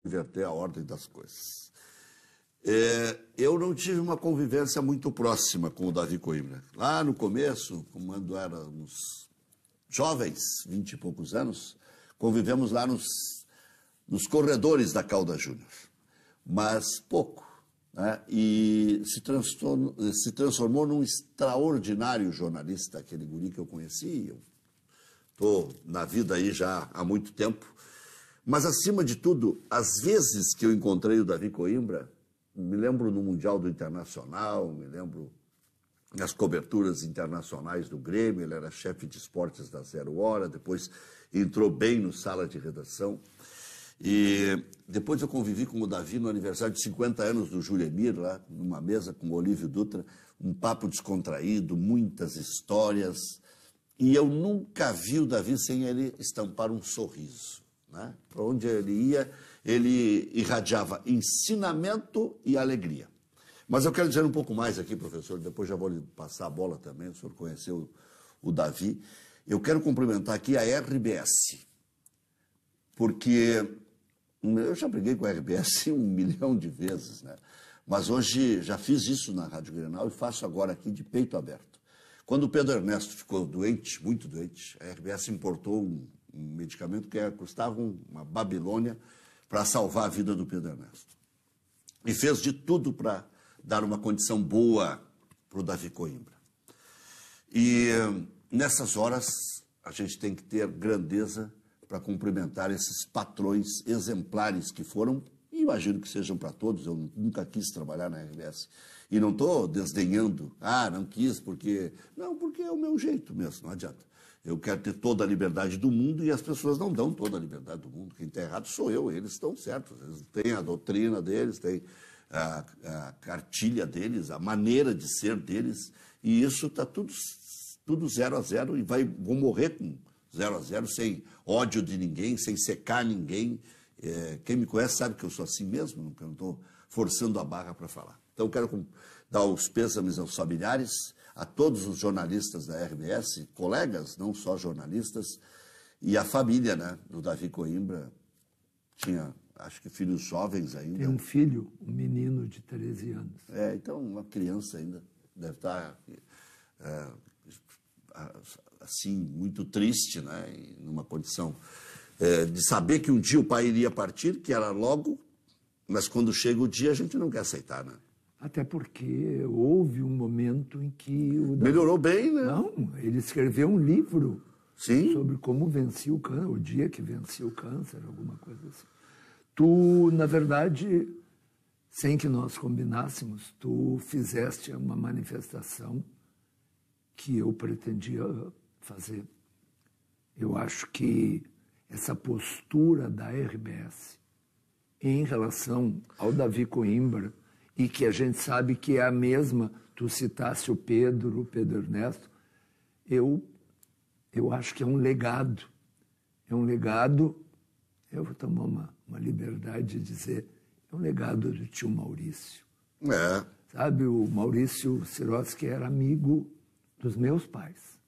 inverter a ordem das coisas. Eu não tive uma convivência muito próxima com o Davi Coimbra. Lá no começo, quando éramos jovens, 20 e poucos anos, convivemos lá nos corredores da Caldas Júnior, mas pouco, né? E se transformou num extraordinário jornalista, aquele guri que eu conheci. Eu estou na vida aí já há muito tempo, mas acima de tudo, as vezes que eu encontrei o Davi Coimbra, me lembro no Mundial do Internacional, me lembro nas coberturas internacionais do Grêmio, ele era chefe de esportes da Zero Hora, depois entrou bem no Sala de Redação. E depois eu convivi com o Davi no aniversário de 50 anos do Juremir, lá numa mesa com o Olívio Dutra, um papo descontraído, muitas histórias. E eu nunca vi o Davi sem ele estampar um sorriso, né? Para onde ele ia, ele irradiava ensinamento e alegria. Mas eu quero dizer um pouco mais aqui, professor, depois já vou lhe passar a bola também, o senhor conheceu o Davi. Eu quero cumprimentar aqui a RBS, porque eu já briguei com a RBS 1 milhão de vezes, né? Mas hoje já fiz isso na Rádio Grenal e faço agora aqui de peito aberto. Quando o Pedro Ernesto ficou doente, muito doente, a RBS importou um medicamento que custava uma Babilônia para salvar a vida do Pedro Ernesto. E fez de tudo para dar uma condição boa para o Davi Coimbra. E nessas horas a gente tem que ter grandeza para cumprimentar esses patrões exemplares que foram, e imagino que sejam para todos. Eu nunca quis trabalhar na RBS. E não estou desdenhando, não quis porque... Não, porque é o meu jeito mesmo, não adianta. Eu quero ter toda a liberdade do mundo e as pessoas não dão toda a liberdade do mundo. Quem está errado sou eu, eles estão certos. Eles têm a doutrina deles, têm a cartilha deles, a maneira de ser deles, e isso está tudo 0-0 e vou morrer com 0-0, sem ódio de ninguém, sem secar ninguém. Quem me conhece sabe que eu sou assim mesmo, que eu não estou forçando a barra para falar. Então, eu quero dar os pêsames aos familiares, a todos os jornalistas da RBS, colegas, não só jornalistas, e a família, né, do Davi Coimbra. Tinha, acho que, filhos jovens ainda. Tem um filho, um menino de 13 anos. Então, uma criança ainda deve estar, assim, muito triste, né, numa condição de saber que um dia o pai iria partir, que era logo, mas quando chega o dia a gente não quer aceitar, né? Até porque houve um momento em que o Davi... Melhorou bem, né? Não, ele escreveu um livro. Sim. Sobre como vencia o câncer, o dia que vencia o câncer, alguma coisa assim. Tu, na verdade, sem que nós combinássemos, tu fizeste uma manifestação que eu pretendia fazer. Eu acho que essa postura da RBS em relação ao Davi Coimbra, e que a gente sabe que é a mesma, tu citaste o Pedro Ernesto, eu acho que é um legado. É um legado, eu vou tomar uma liberdade de dizer, é um legado do tio Maurício. Sabe, o Maurício Sirotsky era amigo dos meus pais.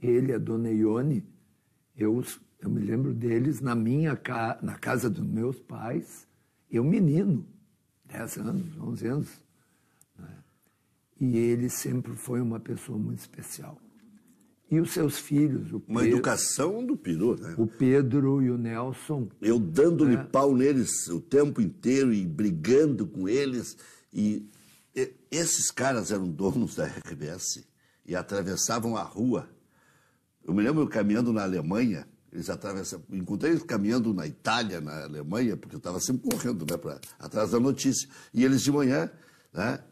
Ele, a dona Ione, eu me lembro deles na casa dos meus pais, eu menino, 10 anos, 11 anos. Né? E ele sempre foi uma pessoa muito especial. E os seus filhos, uma educação do peru, né? O Pedro e o Nelson. Eu dando-lhe pau neles o tempo inteiro e brigando com eles. E esses caras eram donos da RBS e atravessavam a rua. Eu me lembro caminhando na Alemanha, eles atravessavam. Encontrei eles caminhando na Itália, na Alemanha, porque eu estava sempre correndo, né, atrás da notícia. E eles de manhã, né,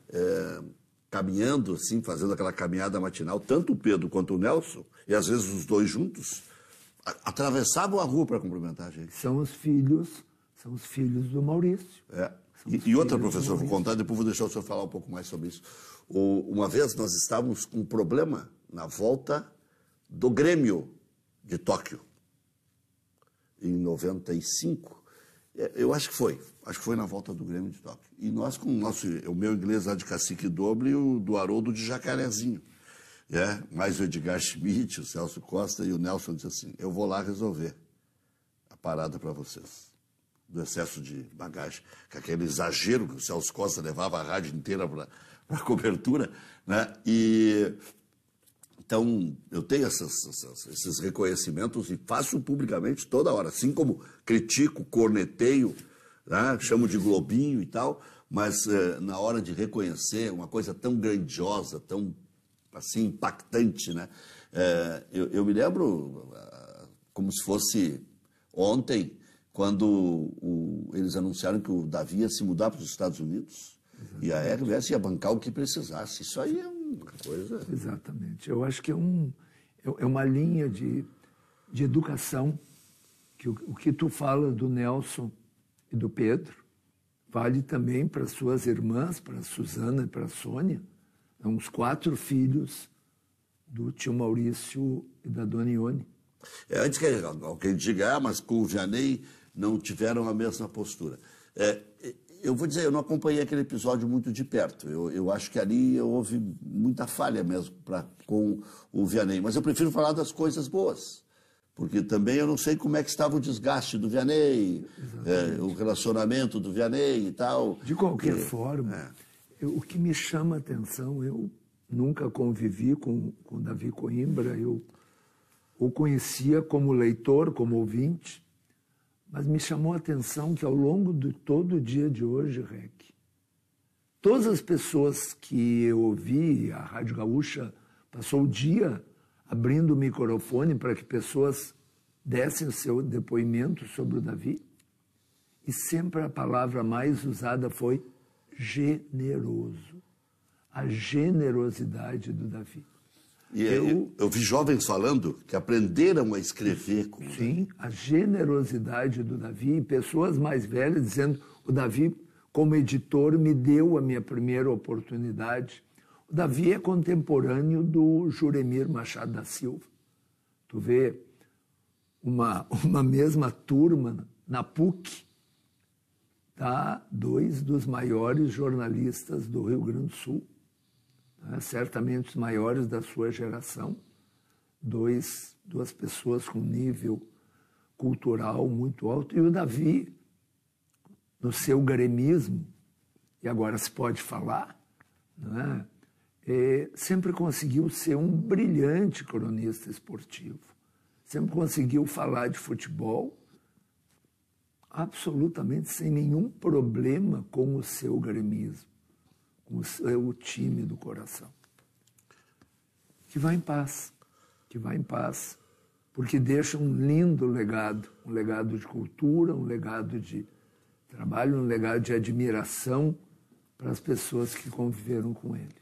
caminhando, assim, fazendo aquela caminhada matinal, tanto o Pedro quanto o Nelson, e às vezes os dois juntos, atravessavam a rua para cumprimentar a gente. São os filhos do Maurício. E outra, professor, vou contar, depois vou deixar o senhor falar um pouco mais sobre isso. Uma vez nós estávamos com um problema na volta do Grêmio de Tóquio, em 95. Eu acho que foi na volta do Grêmio de Tóquio. E nós com o meu inglês lá de Cacique Doble e o do Haroldo de Jacarezinho. Mais o Edgar Schmidt, o Celso Costa e o Nelson disse assim, eu vou lá resolver a parada para vocês. do excesso de bagagem, com aquele exagero que o Celso Costa levava a rádio inteira para a cobertura, né? Então, eu tenho esses reconhecimentos e faço publicamente toda hora, assim como critico, corneteio, né? Chamo de globinho e tal, mas na hora de reconhecer uma coisa tão grandiosa, tão assim impactante, né? Eu me lembro como se fosse ontem, quando eles anunciaram que o Davi ia se mudar para os Estados Unidos. Exatamente. E a RBS ia bancar o que precisasse. Isso aí é uma coisa... Exatamente. Eu acho que é uma linha de educação que o que tu fala do Nelson e do Pedro vale também para suas irmãs, para a Suzana e para a Sônia. São os 4 filhos do tio Maurício e da dona Ione. Antes que alguém diga, mas com o Vianney não tiveram a mesma postura. Eu vou dizer, eu não acompanhei aquele episódio muito de perto. Eu acho que ali houve muita falha mesmo com o Vianney. Mas eu prefiro falar das coisas boas. Porque também eu não sei como é que estava o desgaste do Vianney, o relacionamento do Vianney e tal. De qualquer forma, o que me chama a atenção, eu nunca convivi com o Davi Coimbra, eu o conhecia como leitor, como ouvinte, mas me chamou a atenção que ao longo de todo o dia de hoje, Rec, todas as pessoas que eu ouvi, a Rádio Gaúcha passou o dia abrindo o microfone para que pessoas dessem o seu depoimento sobre o Davi, e sempre a palavra mais usada foi generoso. A generosidade do Davi. E eu vi jovens falando que aprenderam a escrever com o Sim, a generosidade do Davi, e pessoas mais velhas dizendo, o Davi, como editor, me deu a minha primeira oportunidade. O Davi é contemporâneo do Juremir Machado da Silva. Tu vê uma mesma turma na PUC, tá? 2 dos maiores jornalistas do Rio Grande do Sul, né? Certamente os maiores da sua geração, duas pessoas com nível cultural muito alto, e o Davi, no seu gremismo, e agora se pode falar, né? Sempre conseguiu ser um brilhante cronista esportivo, sempre conseguiu falar de futebol absolutamente sem nenhum problema com o seu gremismo, com o seu time do coração. Que vá em paz, porque deixa um lindo legado, um legado de cultura, um legado de trabalho, um legado de admiração para as pessoas que conviveram com ele.